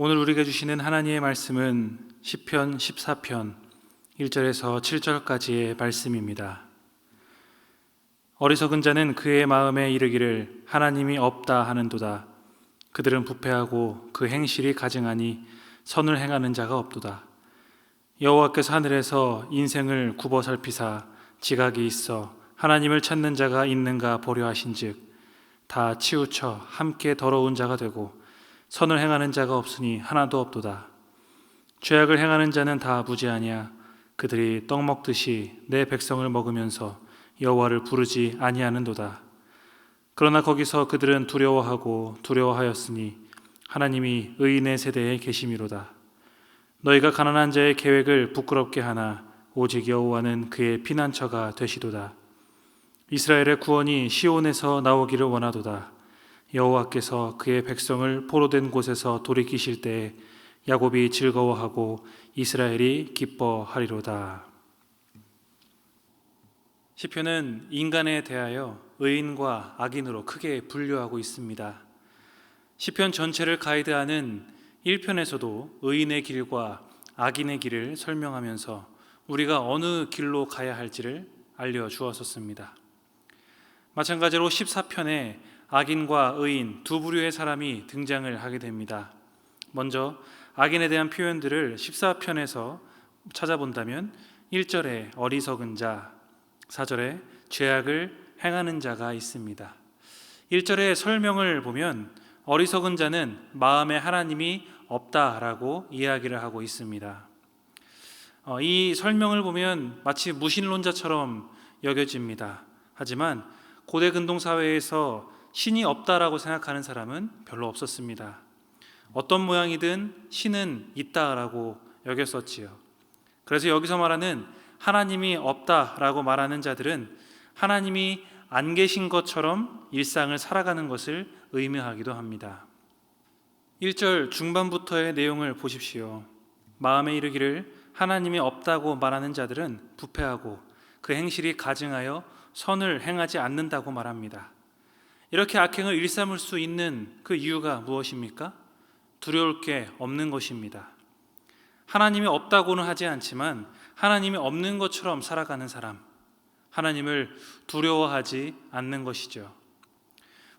오늘 우리에게 주시는 하나님의 말씀은 시편 14편 1절에서 7절까지의 말씀입니다. 어리석은 자는 그의 마음에 이르기를 하나님이 없다 하는도다. 그들은 부패하고 그 행실이 가증하니 선을 행하는 자가 없도다. 여호와께서 하늘에서 인생을 굽어 살피사 지각이 있어 하나님을 찾는 자가 있는가 보려 하신즉 다 치우쳐 함께 더러운 자가 되고 선을 행하는 자가 없으니 하나도 없도다. 죄악을 행하는 자는 다 무지하냐. 그들이 떡 먹듯이 내 백성을 먹으면서 여호와를 부르지 아니하는도다. 그러나 거기서 그들은 두려워하고 두려워하였으니 하나님이 의인의 세대에 계심이로다. 너희가 가난한 자의 계획을 부끄럽게 하나 오직 여호와는 그의 피난처가 되시도다. 이스라엘의 구원이 시온에서 나오기를 원하도다. 여호와께서 그의 백성을 포로된 곳에서 돌이키실 때에 야곱이 즐거워하고 이스라엘이 기뻐하리로다. 시편은 인간에 대하여 의인과 악인으로 크게 분류하고 있습니다. 시편 전체를 가이드하는 1편에서도 의인의 길과 악인의 길을 설명하면서 우리가 어느 길로 가야 할지를 알려주었었습니다. 마찬가지로 14편에 악인과 의인 두 부류의 사람이 등장을 하게 됩니다. 먼저 악인에 대한 표현들을 14편에서 찾아본다면 1절에 어리석은 자, 4절에 죄악을 행하는 자가 있습니다. 1절의 설명을 보면 어리석은 자는 마음에 하나님이 없다라고 이야기를 하고 있습니다. 이 설명을 보면 마치 무신론자처럼 여겨집니다. 하지만 고대 근동 사회에서 신이 없다라고 생각하는 사람은 별로 없었습니다. 어떤 모양이든 신은 있다라고 여겼었지요. 그래서 여기서 말하는 하나님이 없다라고 말하는 자들은 하나님이 안 계신 것처럼 일상을 살아가는 것을 의미하기도 합니다. 1절 중반부터의 내용을 보십시오. 마음에 이르기를 하나님이 없다고 말하는 자들은 부패하고 그 행실이 가증하여 선을 행하지 않는다고 말합니다. 이렇게 악행을 일삼을 수 있는 그 이유가 무엇입니까? 두려울 게 없는 것입니다. 하나님이 없다고는 하지 않지만 하나님이 없는 것처럼 살아가는 사람, 하나님을 두려워하지 않는 것이죠.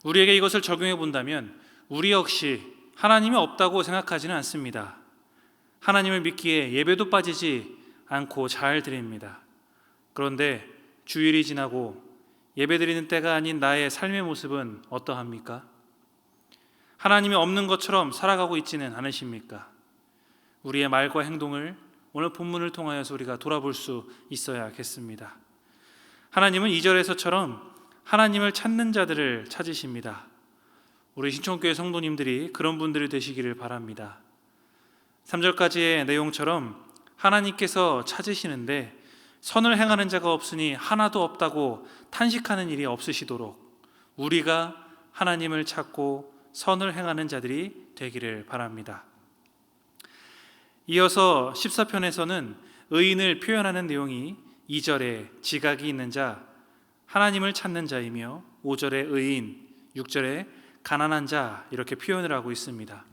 우리에게 이것을 적용해 본다면 우리 역시 하나님이 없다고 생각하지는 않습니다. 하나님을 믿기에 예배도 빠지지 않고 잘 드립니다. 그런데 주일이 지나고 예배드리는 때가 아닌 나의 삶의 모습은 어떠합니까? 하나님이 없는 것처럼 살아가고 있지는 않으십니까? 우리의 말과 행동을 오늘 본문을 통하여서 우리가 돌아볼 수 있어야겠습니다. 하나님은 2절에서처럼 하나님을 찾는 자들을 찾으십니다. 우리 신촌교회 성도님들이 그런 분들이 되시기를 바랍니다. 3절까지의 내용처럼 하나님께서 찾으시는데 선을 행하는 자가 없으니 하나도 없다고 탄식하는 일이 없으시도록 우리가 하나님을 찾고 선을 행하는 자들이 되기를 바랍니다. 이어서 14편에서는 의인을 표현하는 내용이 2절에 지각이 있는 자, 하나님을 찾는 자이며 5절에 의인, 6절에 가난한 자 이렇게 표현을 하고 있습니다.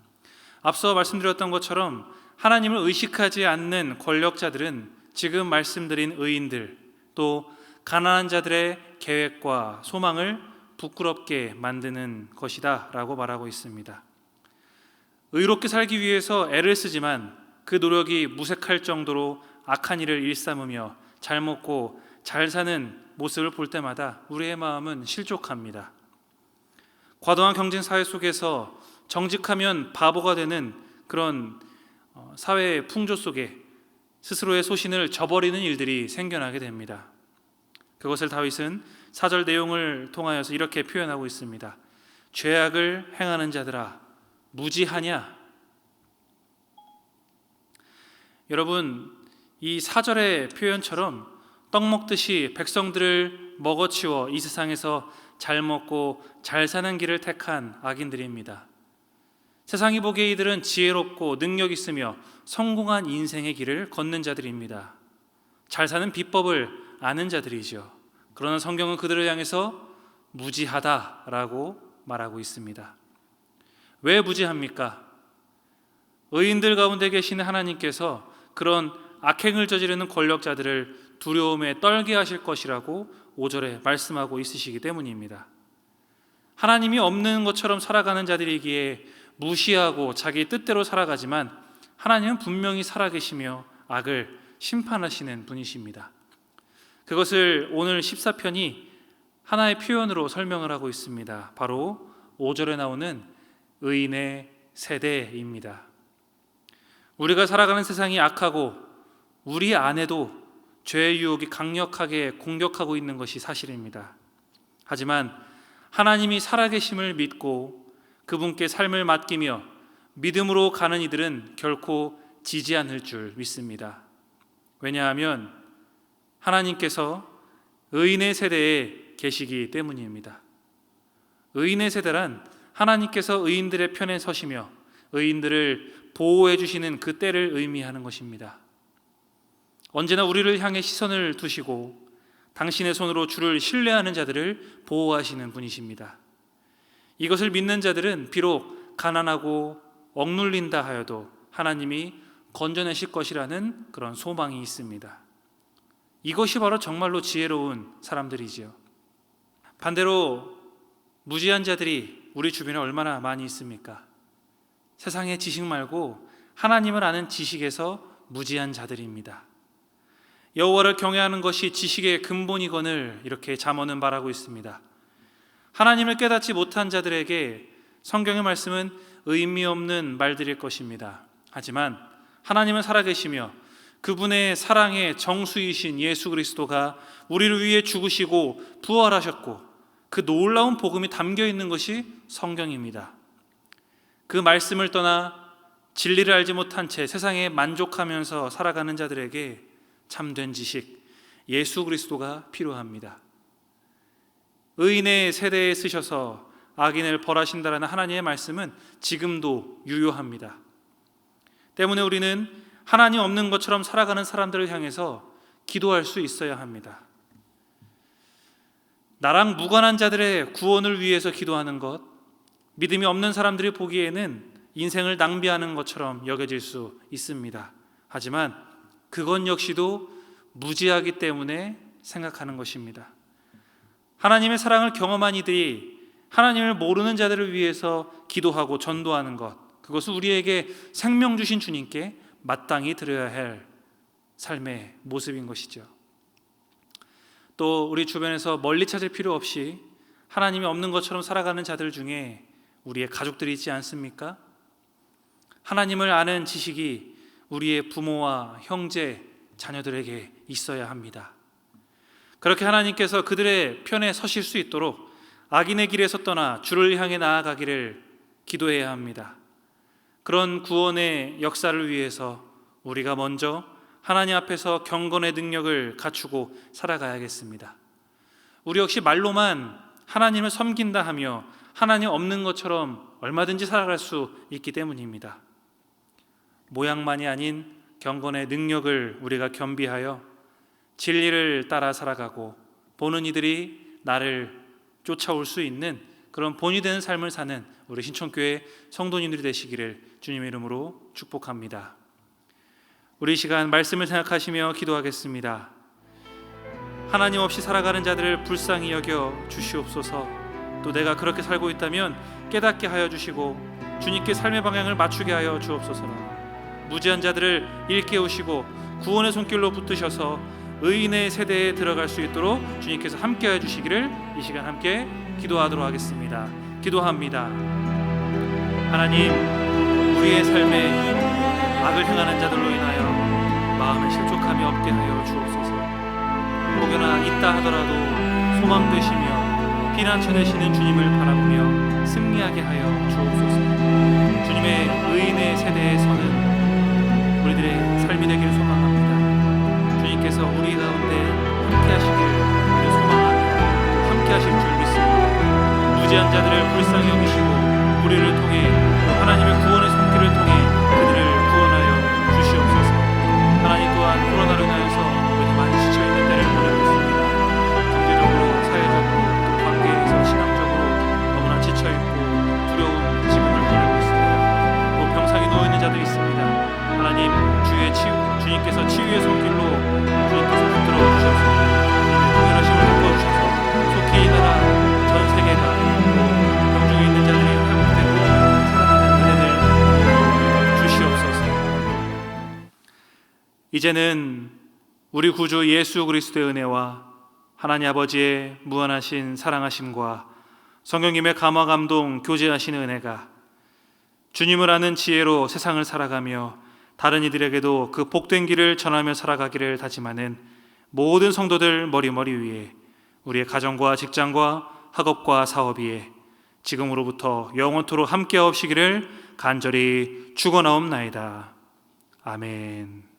앞서 말씀드렸던 것처럼 하나님을 의식하지 않는 권력자들은 지금 말씀드린 의인들 또 가난한 자들의 계획과 소망을 부끄럽게 만드는 것이다 라고 말하고 있습니다. 의롭게 살기 위해서 애를 쓰지만 그 노력이 무색할 정도로 악한 일을 일삼으며 잘 먹고 잘 사는 모습을 볼 때마다 우리의 마음은 실족합니다. 과도한 경쟁 사회 속에서 정직하면 바보가 되는 그런 사회의 풍조 속에 스스로의 소신을 저버리는 일들이 생겨나게 됩니다. 그것을 다윗은 4절 내용을 통하여서 이렇게 표현하고 있습니다. 죄악을 행하는 자들아 무지하냐? 여러분, 이 4절의 표현처럼 떡 먹듯이 백성들을 먹어치워 이 세상에서 잘 먹고 잘 사는 길을 택한 악인들입니다. 세상이 보기에 이들은 지혜롭고 능력 있으며 성공한 인생의 길을 걷는 자들입니다. 잘 사는 비법을 아는 자들이죠. 그러나 성경은 그들을 향해서 무지하다라고 말하고 있습니다. 왜 무지합니까? 의인들 가운데 계시는 하나님께서 그런 악행을 저지르는 권력자들을 두려움에 떨게 하실 것이라고 5절에 말씀하고 있으시기 때문입니다. 하나님이 없는 것처럼 살아가는 자들이기에 무시하고 자기 뜻대로 살아가지만 하나님은 분명히 살아계시며 악을 심판하시는 분이십니다. 그것을 오늘 14편이 하나의 표현으로 설명을 하고 있습니다. 바로 5절에 나오는 의인의 세대입니다. 우리가 살아가는 세상이 악하고 우리 안에도 죄의 유혹이 강력하게 공격하고 있는 것이 사실입니다. 하지만 하나님이 살아계심을 믿고 그분께 삶을 맡기며 믿음으로 가는 이들은 결코 지지 않을 줄 믿습니다. 왜냐하면 하나님께서 의인의 세대에 계시기 때문입니다. 의인의 세대란 하나님께서 의인들의 편에 서시며 의인들을 보호해 주시는 그 때를 의미하는 것입니다. 언제나 우리를 향해 시선을 두시고 당신의 손으로 주를 신뢰하는 자들을 보호하시는 분이십니다. 이것을 믿는 자들은 비록 가난하고 억눌린다 하여도 하나님이 건져내실 것이라는 그런 소망이 있습니다. 이것이 바로 정말로 지혜로운 사람들이지요. 반대로 무지한 자들이 우리 주변에 얼마나 많이 있습니까? 세상의 지식 말고 하나님을 아는 지식에서 무지한 자들입니다. 여호와를 경외하는 것이 지식의 근본이거늘 이렇게 잠언은 말하고 있습니다. 하나님을 깨닫지 못한 자들에게 성경의 말씀은 의미 없는 말들일 것입니다. 하지만 하나님은 살아계시며 그분의 사랑의 정수이신 예수 그리스도가 우리를 위해 죽으시고 부활하셨고 그 놀라운 복음이 담겨 있는 것이 성경입니다. 그 말씀을 떠나 진리를 알지 못한 채 세상에 만족하면서 살아가는 자들에게 참된 지식, 예수 그리스도가 필요합니다. 의인의 세대에 쓰셔서 악인을 벌하신다라는 하나님의 말씀은 지금도 유효합니다. 때문에 우리는 하나님 없는 것처럼 살아가는 사람들을 향해서 기도할 수 있어야 합니다. 나랑 무관한 자들의 구원을 위해서 기도하는 것, 믿음이 없는 사람들이 보기에는 인생을 낭비하는 것처럼 여겨질 수 있습니다. 하지만 그건 역시도 무지하기 때문에 생각하는 것입니다. 하나님의 사랑을 경험한 이들이 하나님을 모르는 자들을 위해서 기도하고 전도하는 것, 그것은 우리에게 생명 주신 주님께 마땅히 드려야 할 삶의 모습인 것이죠. 또 우리 주변에서 멀리 찾을 필요 없이 하나님이 없는 것처럼 살아가는 자들 중에 우리의 가족들이 있지 않습니까? 하나님을 아는 지식이 우리의 부모와 형제, 자녀들에게 있어야 합니다. 그렇게 하나님께서 그들의 편에 서실 수 있도록 악인의 길에서 떠나 주를 향해 나아가기를 기도해야 합니다. 그런 구원의 역사를 위해서 우리가 먼저 하나님 앞에서 경건의 능력을 갖추고 살아가야겠습니다. 우리 역시 말로만 하나님을 섬긴다 하며 하나님 없는 것처럼 얼마든지 살아갈 수 있기 때문입니다. 모양만이 아닌 경건의 능력을 우리가 겸비하여 진리를 따라 살아가고 보는 이들이 나를 쫓아올 수 있는 그런 본이 되는 삶을 사는 우리 신천교회 성도님들이 되시기를 주님의 이름으로 축복합니다. 우리 시간 말씀을 생각하시며 기도하겠습니다. 하나님 없이 살아가는 자들을 불쌍히 여겨 주시옵소서. 또 내가 그렇게 살고 있다면 깨닫게 하여 주시고 주님께 삶의 방향을 맞추게 하여 주옵소서. 무지한 자들을 일깨우시고 구원의 손길로 붙드셔서 의인의 세대에 들어갈 수 있도록 주님께서 함께해 주시기를 이 시간 함께 기도하도록 하겠습니다. 기도합니다. 하나님, 우리의 삶에 악을 행하는 자들로 인하여 마음의 실족함이 없게 하여 주옵소서. 혹여나 있다 하더라도 소망되시며 피난처 되시는 주님을 바라보며 승리하게 하여 주옵소서. 주님의 의인의 세대에 서는 우리들의 삶이 되기를 소망합니다. 주님께서 우리 가운데 함께 하시기를 우리 소망하며 함께 하실 줄 믿습니다. 무지한 자들을 불쌍히 여기시고 우리를 통해 또 하나님의 구원의 손길을 통해 그들을 구원하여 주시옵소서. 하나님 또한 코로나로 인하여서 우리 많이 지쳐있는 때를 보내고 있습니다. 경제적으로, 사회적으로, 또 관계에서 신앙적으로 너무나 지쳐있고 두려운 지금을 보내고 있습니다. 또 병상에 누워있는 자들이 있습니다. 이제는 우리 구주 예수 그리스도의 은혜와 하나님 아버지의 무한하신 사랑하심과 성령님의 감화 감동 교제하시는 은혜가 주님을 아는 지혜로 세상을 살아가며 다른 이들에게도 그 복된 길을 전하며 살아가기를 다짐하는 모든 성도들 머리머리 위에, 우리의 가정과 직장과 학업과 사업 위에 지금으로부터 영원토록 함께 하옵시기를 간절히 축원하옵나이다. 아멘.